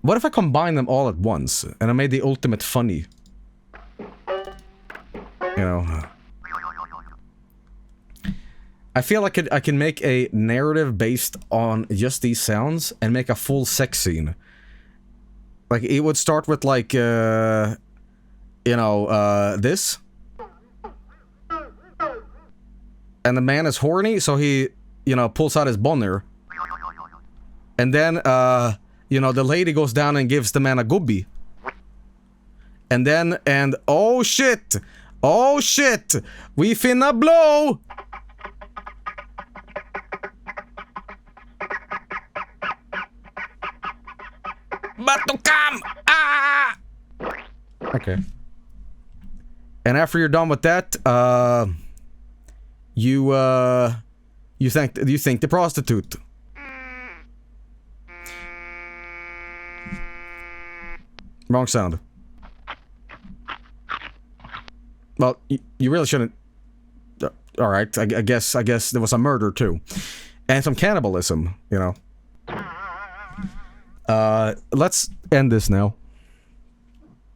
What if I combine them all at once, and I made the ultimate funny? You know... I feel like I can make a narrative based on just these sounds and make a full sex scene. Like, it would start with, like, you know, this. And the man is horny, so he, you know, pulls out his boner. And then, you know, the lady goes down and gives the man a gubbi. And then, oh shit! Oh shit! We finna blow! But to come! Ah! Okay. And after you're done with that, you thank the prostitute. Wrong sound. Well, you really shouldn't. All right, I guess there was a murder too, and some cannibalism. You know. Let's end this now.